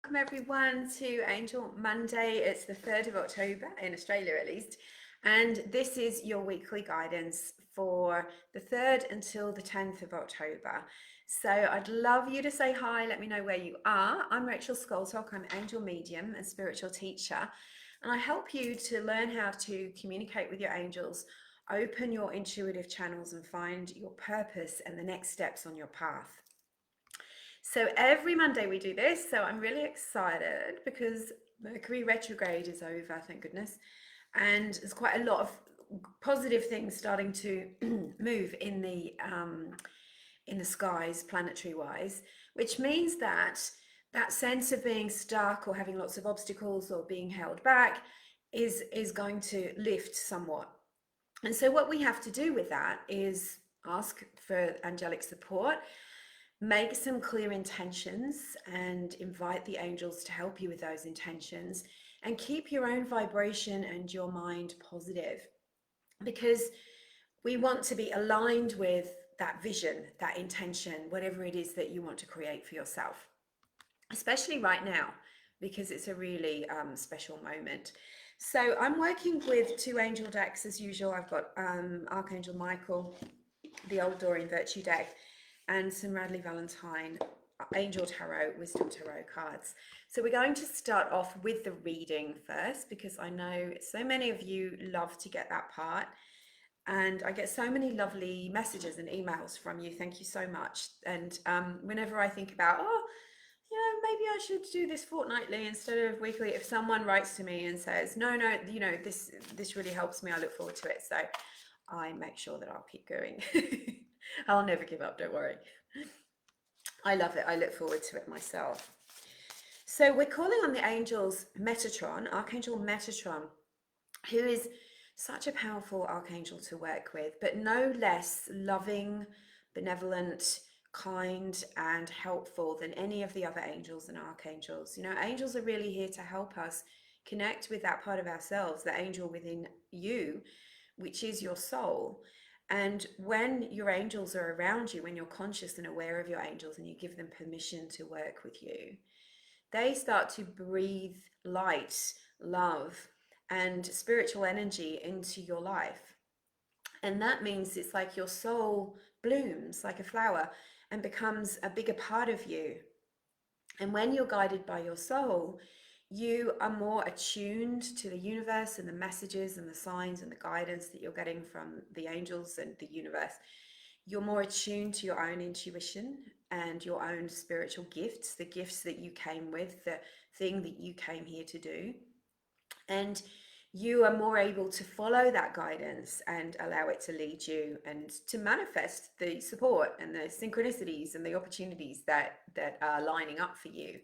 Welcome everyone to Angel Monday. It's the 3rd of October, in Australia at least, and this is your weekly guidance for the 3rd until the 10th of October. So I'd love you to say hi, let me know where you are. I'm Rachel Scoltock, I'm Angel Medium and Spiritual Teacher, and I help you to learn how to communicate with your angels, open your intuitive channels and find your purpose and the next steps on your path. So every Monday we do this, so I'm really excited because Mercury retrograde is over, thank goodness, and there's quite a lot of positive things starting to move in the skies, planetary wise, which means that that sense of being stuck or having lots of obstacles or being held back is going to lift somewhat. And so what we have to do with that is ask for angelic support, make some clear intentions and invite the angels to help you with those intentions, and keep your own vibration and your mind positive, because we want to be aligned with that vision, that intention, whatever it is that you want to create for yourself, especially right now, because it's a really special moment. So I'm working with two angel decks as usual. I've got Archangel Michael, the Old Doreen Virtue deck, and some Radley Valentine Angel Tarot, Wisdom Tarot cards. So we're going to start off with the reading first, because I know so many of you love to get that part. And I get so many lovely messages and emails from you. Thank you so much. And whenever I think about, maybe I should do this fortnightly instead of weekly, if someone writes to me and says, no, this really helps me, I look forward to it. So I make sure that I'll keep going. I'll never give up, don't worry. I love it. I look forward to it myself. So we're calling on the angels Metatron, Archangel Metatron, who is such a powerful archangel to work with, but no less loving, benevolent, kind, and helpful than any of the other angels and archangels. You know, angels are really here to help us connect with that part of ourselves, the angel within you, which is your soul. And when your angels are around you, when you're conscious and aware of your angels and you give them permission to work with you, they start to breathe light, love, and spiritual energy into your life. And that means it's like your soul blooms like a flower and becomes a bigger part of you. And when you're guided by your soul, you are more attuned to the universe and the messages and the signs and the guidance that you're getting from the angels and the universe. You're more attuned to your own intuition and your own spiritual gifts, the gifts that you came with, the thing that you came here to do. And you are more able to follow that guidance and allow it to lead you and to manifest the support and the synchronicities and the opportunities that are lining up for you.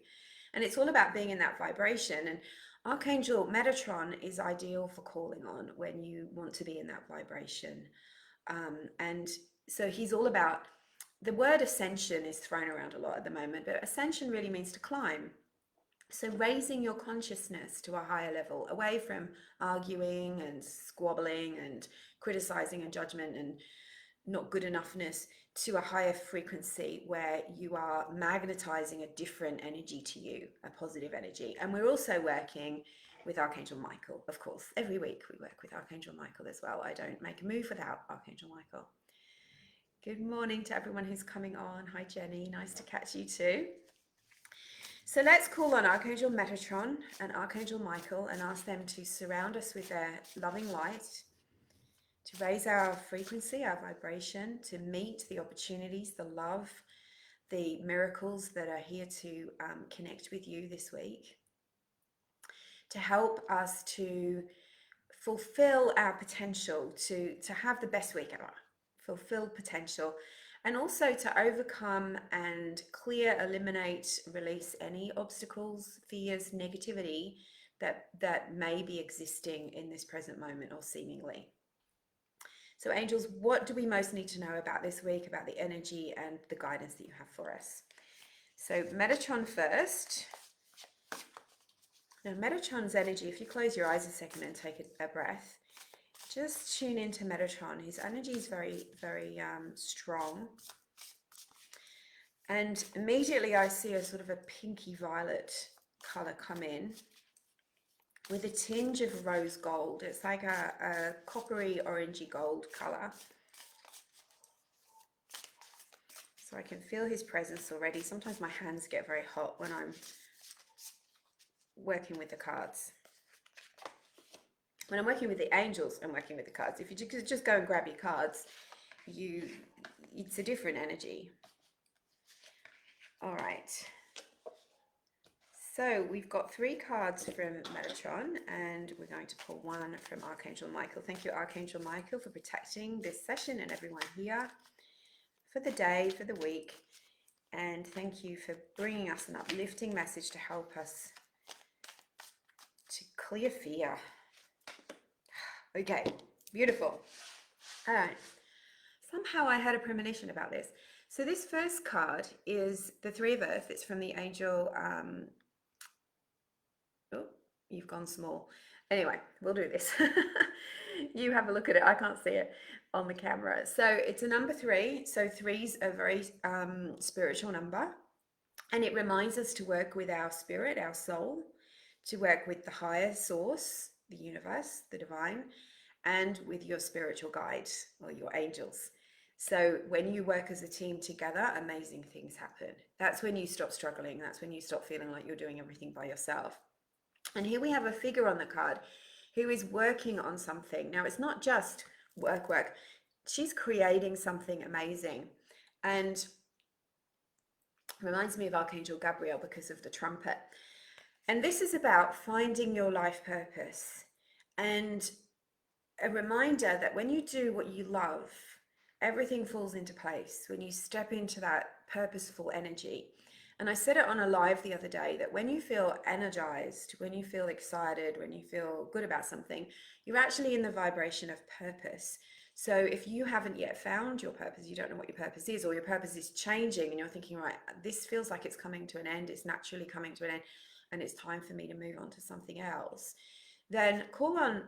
And it's all about being in that vibration. And Archangel Metatron is ideal for calling on when you want to be in that vibration. And so he's all about, the word ascension is thrown around a lot at the moment, but ascension really means to climb. So raising your consciousness to a higher level, away from arguing and squabbling and criticizing and judgment and not good enoughness, to a higher frequency where you are magnetizing a different energy to you, a positive energy. And we're also working with Archangel Michael, of course. Every week we work with Archangel Michael as well. I don't make a move without Archangel Michael. Good morning to everyone who's coming on. Hi, Jenny. Nice to catch you too. So let's call on Archangel Metatron and Archangel Michael and ask them to surround us with their loving light, to raise our frequency, our vibration, to meet the opportunities, the love, the miracles that are here to connect with you this week, to help us to fulfill our potential, to have the best week ever, fulfill potential, and also to overcome and clear, eliminate, release any obstacles, fears, negativity that may be existing in this present moment or seemingly. So angels, what do we most need to know about this week, about the energy and the guidance that you have for us? So Metatron first. Now Metatron's energy, if you close your eyes a second and take a breath, just tune into Metatron. His energy is very, very strong. And immediately I see a sort of a pinky violet color come in with a tinge of rose gold. It's like a coppery orangey gold color. So I can feel his presence already. Sometimes my hands get very hot when I'm working with the cards. When I'm working with the angels, I'm working with the cards. If you just go and grab your cards, it's a different energy. All right. So we've got 3 cards from Metatron, and we're going to pull 1 from Archangel Michael. Thank you, Archangel Michael, for protecting this session and everyone here for the day, for the week. And thank you for bringing us an uplifting message to help us to clear fear. Okay, beautiful. All right. Somehow I had a premonition about this. So this first card is the 3 of Earth. It's from the angel. Oh, you've gone small. Anyway, we'll do this. You have a look at it. I can't see it on the camera. So it's a number 3. So 3's a very spiritual number. And it reminds us to work with our spirit, our soul, to work with the higher source, the universe, the divine, and with your spiritual guide or your angels. So when you work as a team together, amazing things happen. That's when you stop struggling. That's when you stop feeling like you're doing everything by yourself. And here we have a figure on the card who is working on something. Now, it's not just work. She's creating something amazing. And reminds me of Archangel Gabriel because of the trumpet. And this is about finding your life purpose, and a reminder that when you do what you love, everything falls into place when you step into that purposeful energy. And I said it on a live the other day that when you feel energized, when you feel excited, when you feel good about something, you're actually in the vibration of purpose. So if you haven't yet found your purpose, you don't know what your purpose is, or your purpose is changing and you're thinking, right, this feels like it's coming to an end, it's naturally coming to an end, and it's time for me to move on to something else, then call on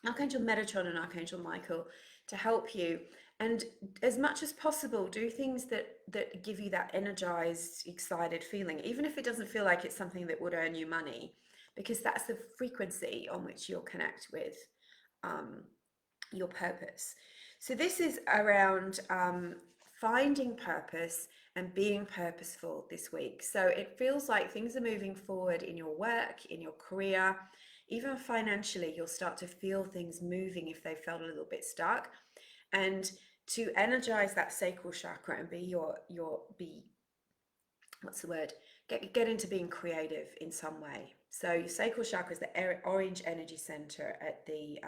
Archangel Metatron and Archangel Michael to help you. And as much as possible, do things that give you that energized, excited feeling, even if it doesn't feel like it's something that would earn you money, because that's the frequency on which you'll connect with your purpose. So this is around finding purpose and being purposeful this week. So it feels like things are moving forward in your work, in your career, even financially. You'll start to feel things moving if they felt a little bit stuck. And to energize that sacral chakra and be what's the word? Get into being creative in some way. So your sacral chakra is the orange energy center at the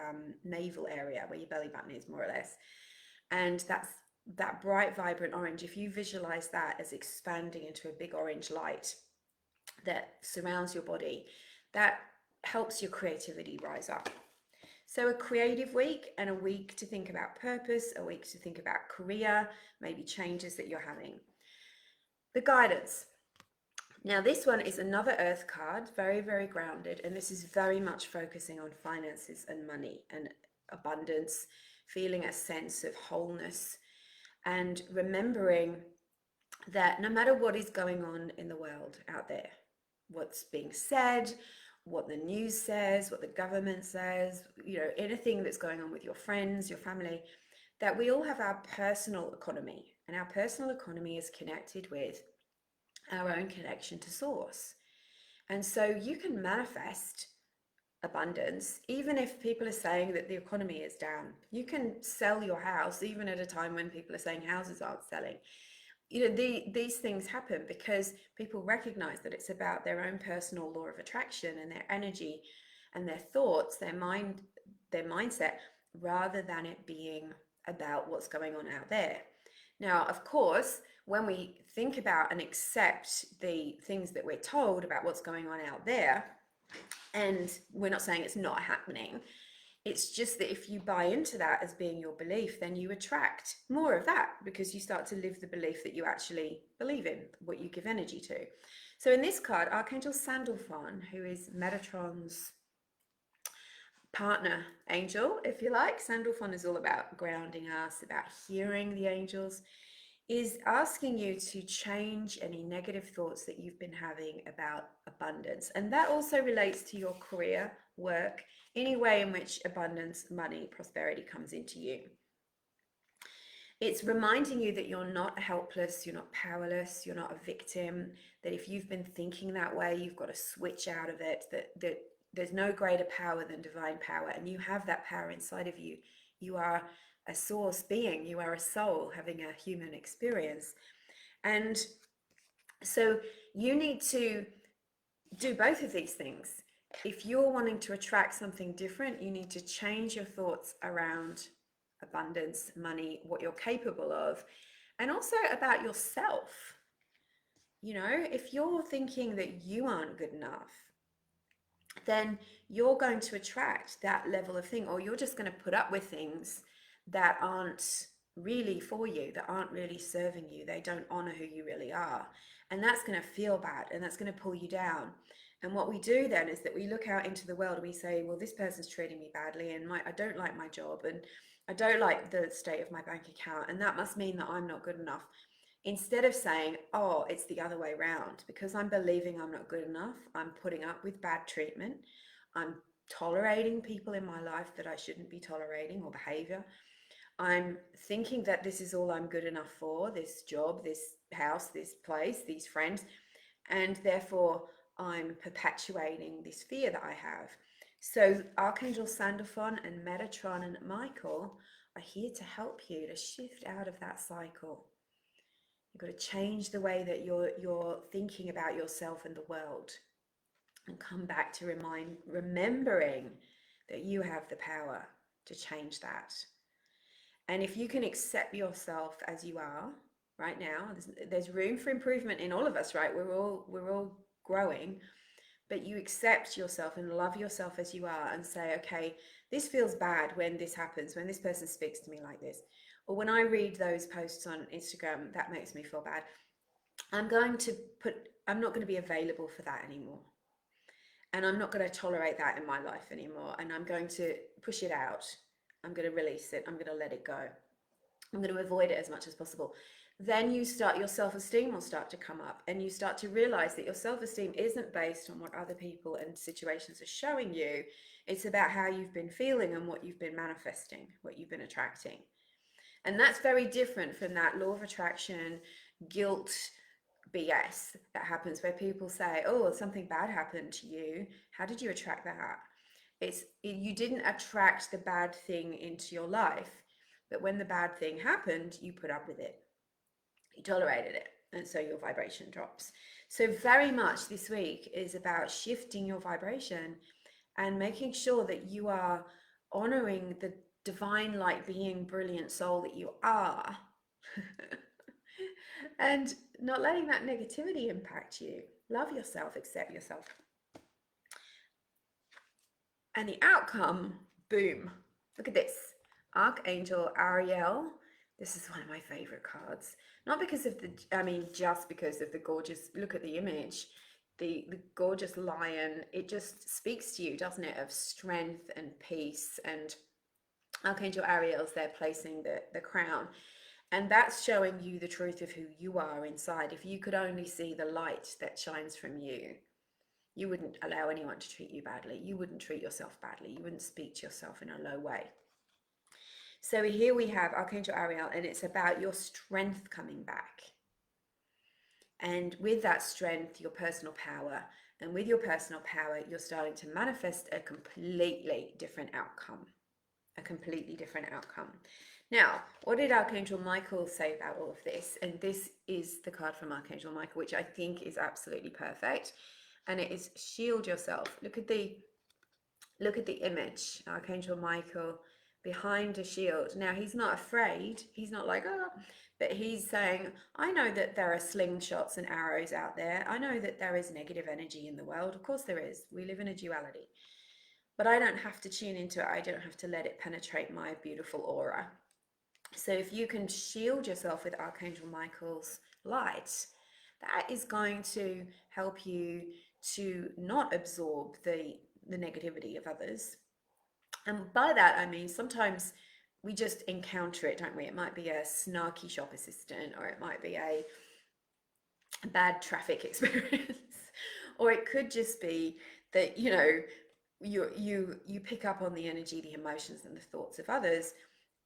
navel area where your belly button is, more or less. And that's that bright, vibrant orange. If you visualize that as expanding into a big orange light that surrounds your body, that helps your creativity rise up. So a creative week, and a week to think about purpose, a week to think about career, maybe changes that you're having. The guidance. Now this one is another earth card, very, very grounded, and this is very much focusing on finances and money and abundance, feeling a sense of wholeness, and remembering that no matter what is going on in the world out there, what's being said, what the news says, what the government says, anything that's going on with your friends, your family, that we all have our personal economy, and our personal economy is connected with our own connection to source. And so you can manifest abundance even if people are saying that the economy is down. You can sell your house even at a time when people are saying houses aren't selling. These things happen because people recognize that it's about their own personal law of attraction and their energy and their thoughts, their mindset, rather than it being about what's going on out there. Now, of course, when we think about and accept the things that we're told about what's going on out there, and we're not saying it's not happening, it's just that if you buy into that as being your belief, then you attract more of that because you start to live the belief that you actually believe in, what you give energy to. So in this card, Archangel Sandalphon, who is Metatron's partner angel, if you like. Sandalphon is all about grounding us, about hearing the angels. is asking you to change any negative thoughts that you've been having about abundance. And that also relates to your career, work, any way in which abundance, money, prosperity comes into you. It's reminding you that you're not helpless, you're not powerless, you're not a victim, that if you've been thinking that way, you've got to switch out of it, that there's no greater power than divine power, and you have that power inside of you. You are a source being, you are a soul having a human experience. And so you need to do both of these things. If you're wanting to attract something different, you need to change your thoughts around abundance, money, what you're capable of, and also about yourself. You know, if you're thinking that you aren't good enough, then you're going to attract that level of thing, or you're just going to put up with things that aren't really for you, that aren't really serving you. They don't honor who you really are. And that's going to feel bad, and that's going to pull you down. And what we do then is that we look out into the world and we say, well, this person's treating me badly, and I don't like my job, and I don't like the state of my bank account, and that must mean that I'm not good enough. Instead of saying, oh, it's the other way around, because I'm believing I'm not good enough, I'm putting up with bad treatment, I'm tolerating people in my life that I shouldn't be tolerating, or behavior. I'm thinking that this is all I'm good enough for, this job, this house, this place, these friends, and therefore I'm perpetuating this fear that I have. So Archangel Sandalphon and Metatron and Michael are here to help you to shift out of that cycle. You've got to change the way that you're thinking about yourself and the world, and come back to remembering that you have the power to change that. And if you can accept yourself as you are right now, there's room for improvement in all of us, right? We're all growing, but you accept yourself and love yourself as you are, and say, okay, this feels bad when this happens, when this person speaks to me like this, or when I read those posts on Instagram, that makes me feel bad. I'm not going to be available for that anymore. And I'm not going to tolerate that in my life anymore. And I'm going to push it out. I'm going to release it. I'm going to let it go. I'm going to avoid it as much as possible. Then your self-esteem will start to come up, and you start to realize that your self-esteem isn't based on what other people and situations are showing you. It's about how you've been feeling and what you've been manifesting, what you've been attracting. And that's very different from that law of attraction, guilt, BS that happens where people say, oh, something bad happened to you. How did you attract that? You didn't attract the bad thing into your life, but when the bad thing happened, you put up with it. You tolerated it, and so your vibration drops. So very much this week is about shifting your vibration and making sure that you are honoring the divine light being, brilliant soul that you are. And not letting that negativity impact you. Love yourself, accept yourself. And the outcome, boom. Look at this. Archangel Ariel. This is one of my favorite cards. Not because of just because of the gorgeous, look at the image, the gorgeous lion. It just speaks to you, doesn't it, of strength and peace. And Archangel Ariel's there placing the crown. And that's showing you the truth of who you are inside. If you could only see the light that shines from you, you wouldn't allow anyone to treat you badly. You wouldn't treat yourself badly. You wouldn't speak to yourself in a low way. So here we have Archangel Ariel, and it's about your strength coming back. And with that strength, your personal power. And with your personal power, you're starting to manifest a completely different outcome. A completely different outcome. Now, what did Archangel Michael say about all of this? And this is the card from Archangel Michael, which I think is absolutely perfect. And it is shield yourself. Look at the image, Archangel Michael behind a shield. Now, he's not afraid. He's not like, oh, but he's saying, I know that there are slingshots and arrows out there. I know that there is negative energy in the world. Of course there is. We live in a duality. But I don't have to tune into it. I don't have to let it penetrate my beautiful aura. So if you can shield yourself with Archangel Michael's light, that is going to help you to not absorb the negativity of others. And by that, I mean, sometimes we just encounter it, don't we? It might be a snarky shop assistant, or it might be a bad traffic experience, or it could just be that, you know, you pick up on the energy, the emotions, and the thoughts of others,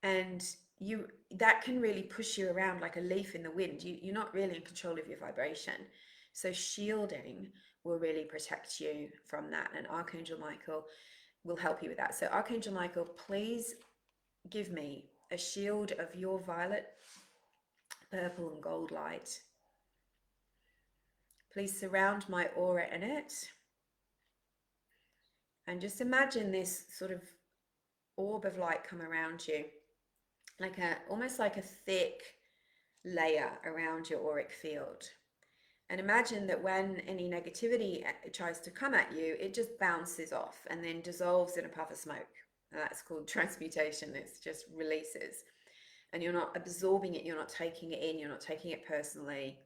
and you that can really push you around like a leaf in the wind. You're not really in control of your vibration. So shielding will really protect you from that, and Archangel Michael will help you with that. So Archangel Michael, please give me a shield of your violet, purple, and gold light. Please surround my aura in it. And just imagine this sort of orb of light come around you, like almost like a thick layer around your auric field. And imagine that when any negativity tries to come at you, it just bounces off and then dissolves in a puff of smoke. And that's called transmutation. It just releases. And you're not absorbing it, you're not taking it in, you're not taking it personally.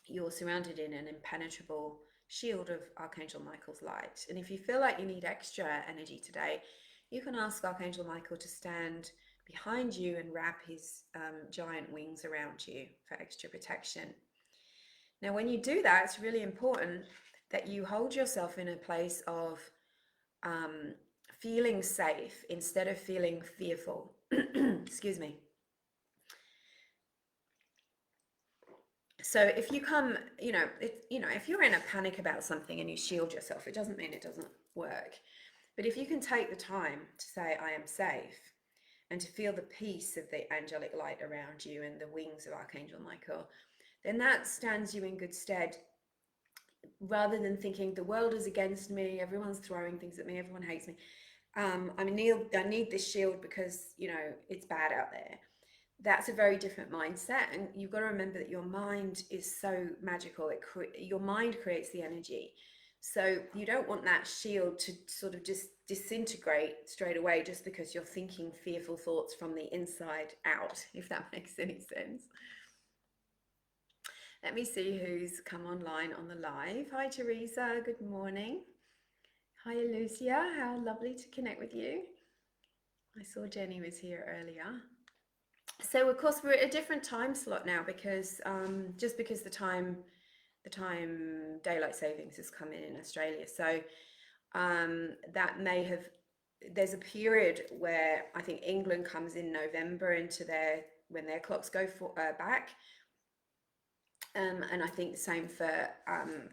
You're surrounded in an impenetrable shield of Archangel Michael's light. And if you feel like you need extra energy today, you can ask Archangel Michael to stand behind you and wrap his giant wings around you for extra protection. Now, when you do that, it's really important that you hold yourself in a place of feeling safe instead of feeling fearful. Excuse me. So if you come, if you're in a panic about something and you shield yourself, it doesn't mean it doesn't work. But if you can take the time to say, I am safe, and to feel the peace of the angelic light around you and the wings of Archangel Michael, then that stands you in good stead, rather than thinking the world is against me, everyone's throwing things at me, everyone hates me. I need this shield because, it's bad out there. That's a very different mindset, and you've got to remember that your mind is so magical. Your mind creates the energy, so you don't want that shield to sort of just disintegrate straight away just because you're thinking fearful thoughts from the inside out, if that makes any sense. Let me see who's come online on the live. Hi Teresa, good morning. Hi Lucia, how lovely to connect with you. I saw Jenny was here earlier. So of course we're at a different time slot now because just because the time daylight savings has come in Australia. So that may have, there's a period where I think England comes in November into when their clocks go back. And I think the same for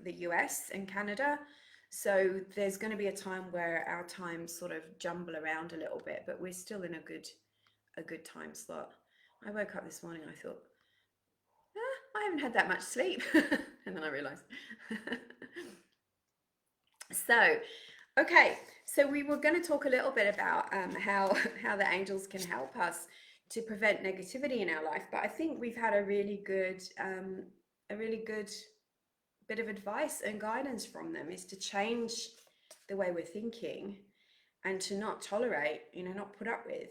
the US and Canada. So there's going to be a time where our times sort of jumble around a little bit, but we're still in a good time slot. I woke up this morning and I thought, I haven't had that much sleep. And then I realized. So, okay, so we were going to talk a little bit about how the angels can help us to prevent negativity in our life. But I think we've had a really good bit of advice and guidance from them, is to change the way we're thinking and to not tolerate, not put up with.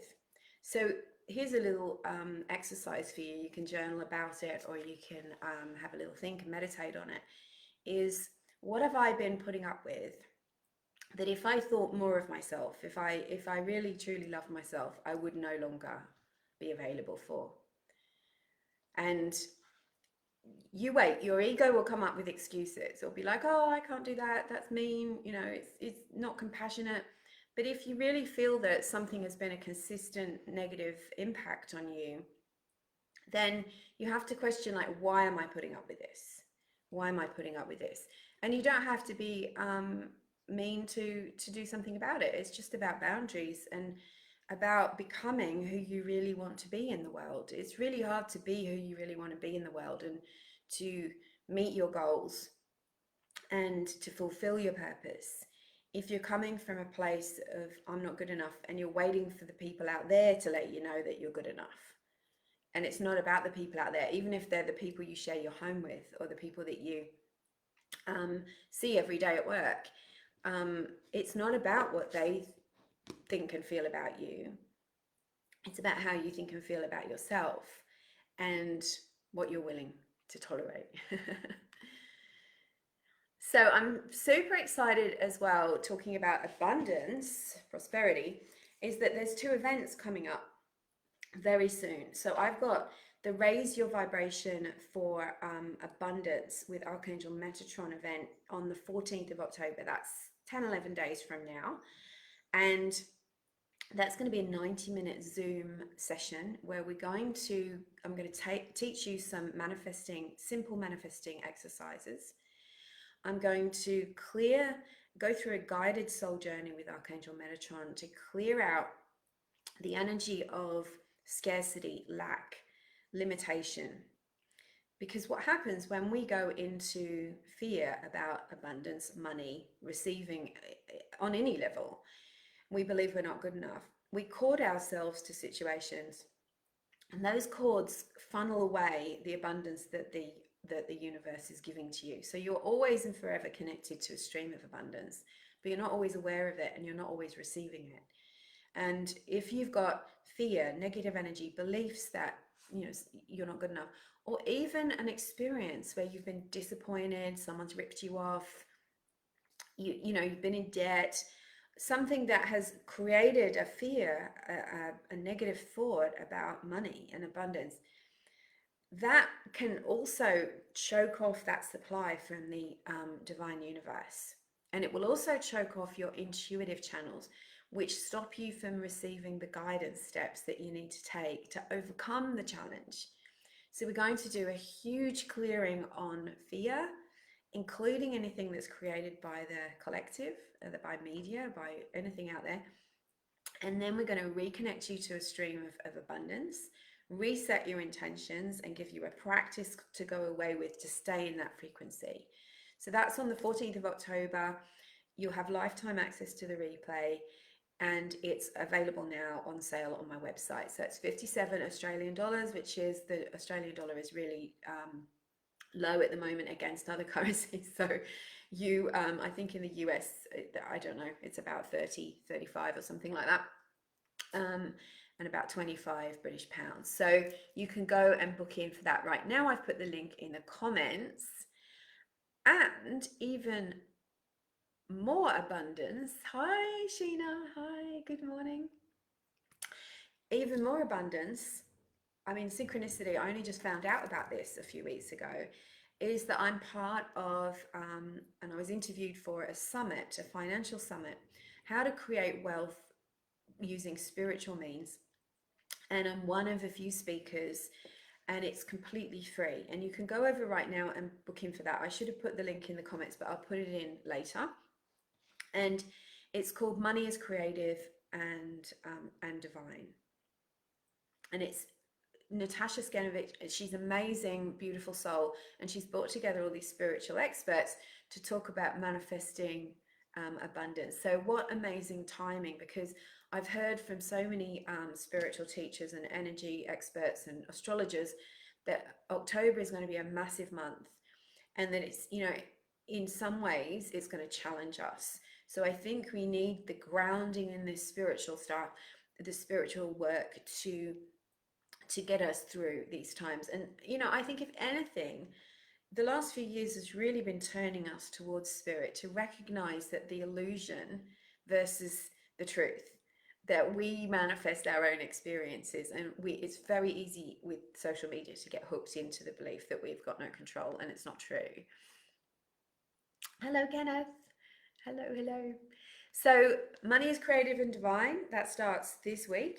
So here's a little exercise for you. You can journal about it, or you can have a little think and meditate on it. Is, what have I been putting up with that if I thought more of myself, if I really truly loved myself, I would no longer be available for? And you wait, your ego will come up with excuses. It'll be like, oh, I can't do that, that's mean, it's not compassionate. But if you really feel that something has been a consistent negative impact on you, then you have to question, like, why am I putting up with this? Why am I putting up with this? And you don't have to be mean to do something about it. It's just about boundaries and about becoming who you really want to be in the world. It's really hard to be who you really want to be in the world and to meet your goals and to fulfill your purpose if you're coming from a place of I'm not good enough, and you're waiting for the people out there to let you know that you're good enough. And it's not about the people out there, even if they're the people you share your home with or the people that you see every day at work. It's not about what they think and feel about you. It's about how you think and feel about yourself and what you're willing to tolerate. So I'm super excited as well, talking about abundance, prosperity, is that there's two events coming up very soon. So I've got the Raise Your Vibration for Abundance with Archangel Metatron event on the 14th of October. That's 10, 11 days from now. And that's going to be a 90-minute Zoom session where I'm going to teach you some simple manifesting exercises. I'm going to go through a guided soul journey with Archangel Metatron to clear out the energy of scarcity, lack, limitation. Because what happens when we go into fear about abundance, money, receiving on any level, we believe we're not good enough. We cord ourselves to situations, and those cords funnel away the abundance that the universe is giving to you. So you're always and forever connected to a stream of abundance, but you're not always aware of it, and you're not always receiving it. And if you've got fear, negative energy, beliefs that you're not good enough, or even an experience where you've been disappointed, someone's ripped you off, you've been in debt, something that has created a fear, a negative thought about money and abundance, that can also choke off that supply from the divine universe. And it will also choke off your intuitive channels, which stop you from receiving the guidance steps that you need to take to overcome the challenge. So we're going to do a huge clearing on fear, including anything that's created by the collective, by media, by anything out there. And then we're going to reconnect you to a stream of abundance, reset your intentions, and give you a practice to go away with to stay in that frequency. So that's on the 14th of October. You'll have lifetime access to the replay, and it's available now on sale on my website. So it's 57 Australian dollars, which is, the Australian dollar is really low at the moment against other currencies. So I think in the US, I don't know, it's about 30, 35 or something like that. And about 25 British pounds. So you can go and book in for that right now. I've put the link in the comments. And even more abundance. Hi, Sheena. Hi, good morning. Even more abundance. I mean, synchronicity, I only just found out about this a few weeks ago, is that I'm part of, and I was interviewed for a summit, a financial summit, how to create wealth using spiritual means. And I'm one of a few speakers, and it's completely free. And you can go over right now and book in for that. I should have put the link in the comments, but I'll put it in later. And it's called Money is Creative and Divine. And it's Natasha Skenovic. She's amazing, beautiful soul, and she's brought together all these spiritual experts to talk about manifesting abundance. So what amazing timing, because I've heard from so many spiritual teachers and energy experts and astrologers that October is going to be a massive month, and that it's, in some ways it's going to challenge us. So I think we need the grounding in this spiritual stuff, the spiritual work to get us through these times. And I think if anything, the last few years has really been turning us towards spirit, to recognize that the illusion versus the truth, that we manifest our own experiences, and it's very easy with social media to get hooked into the belief that we've got no control, and it's not true. Hello, Kenneth. Hello. So Money is Creative and Divine, that starts this week,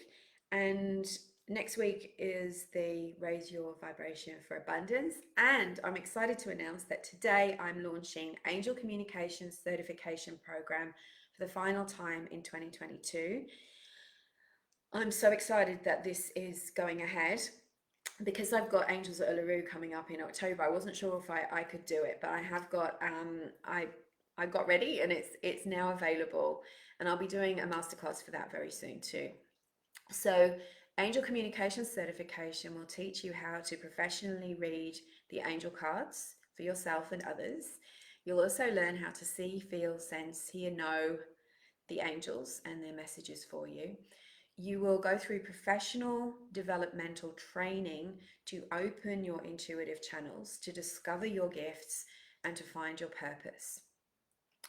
and next week is the Raise Your Vibration for Abundance. And I'm excited to announce that today I'm launching Angel Communications Certification Program for the final time in 2022. I'm so excited that this is going ahead, because I've got Angels at Uluru coming up in October. I wasn't sure if I could do it, but I have got, I got ready, and it's now available, and I'll be doing a masterclass for that very soon too. So Angel Communication Certification will teach you how to professionally read the angel cards for yourself and others. You'll also learn how to see, feel, sense, hear, know the angels and their messages for you. You will go through professional developmental training to open your intuitive channels, to discover your gifts, and to find your purpose.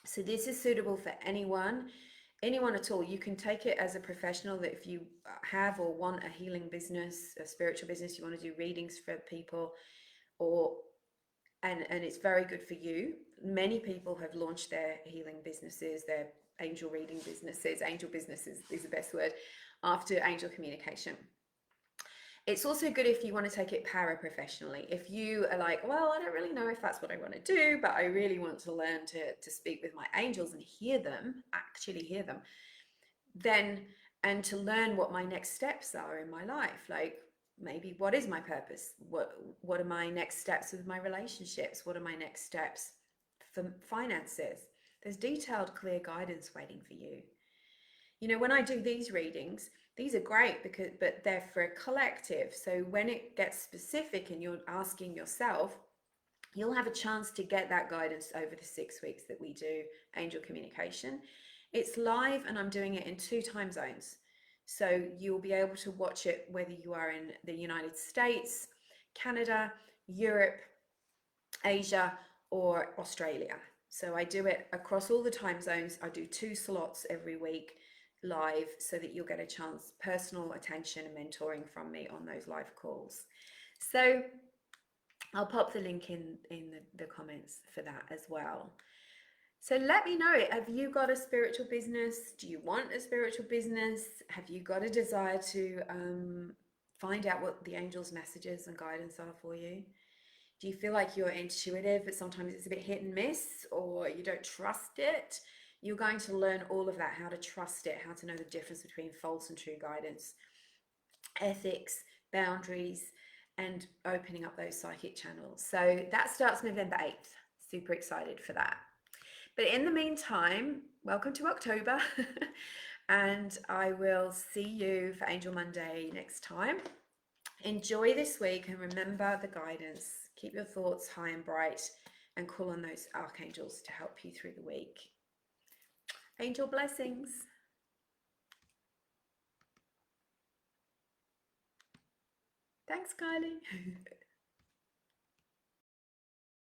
So this is suitable for anyone anyone at all. You can take it as a professional, that if you have or want a healing business, a spiritual business, you want to do readings for people, or and it's very good for you. Many people have launched their healing businesses, their angel reading businesses. Angel businesses is the best word, after angel communication. It's also good if you want to take it para-professionally. If you are like, well, I don't really know if that's what I want to do, but I really want to learn to speak with my angels and hear them, actually hear them, then, and to learn what my next steps are in my life. Like, maybe what is my purpose? What are my next steps with my relationships? What are my next steps for finances? There's detailed, clear guidance waiting for you. You know, when I do these readings, these are great because, but they're for a collective. So when it gets specific and you're asking yourself, you'll have a chance to get that guidance over the 6 weeks that we do angel communication. It's live and I'm doing it in 2 time zones. So you'll be able to watch it whether you are in the United States, Canada, Europe, Asia, or Australia. So I do it across all the time zones. I do 2 slots every week live, so that you'll get a chance, personal attention and mentoring from me on those live calls. So I'll pop the link in the comments for that as well. So let me know, have you got a spiritual business? Do you want a spiritual business? Have you got a desire to find out what the angels' messages and guidance are for you? Do you feel like you're intuitive, but sometimes it's a bit hit and miss, or you don't trust it? You're going to learn all of that, how to trust it, how to know the difference between false and true guidance, ethics, boundaries, and opening up those psychic channels. So that starts November 8th. Super excited for that. But in the meantime, welcome to October. And I will see you for Angel Monday next time. Enjoy this week and remember the guidance. Keep your thoughts high and bright and call on those archangels to help you through the week. Angel blessings. Thanks, Kylie.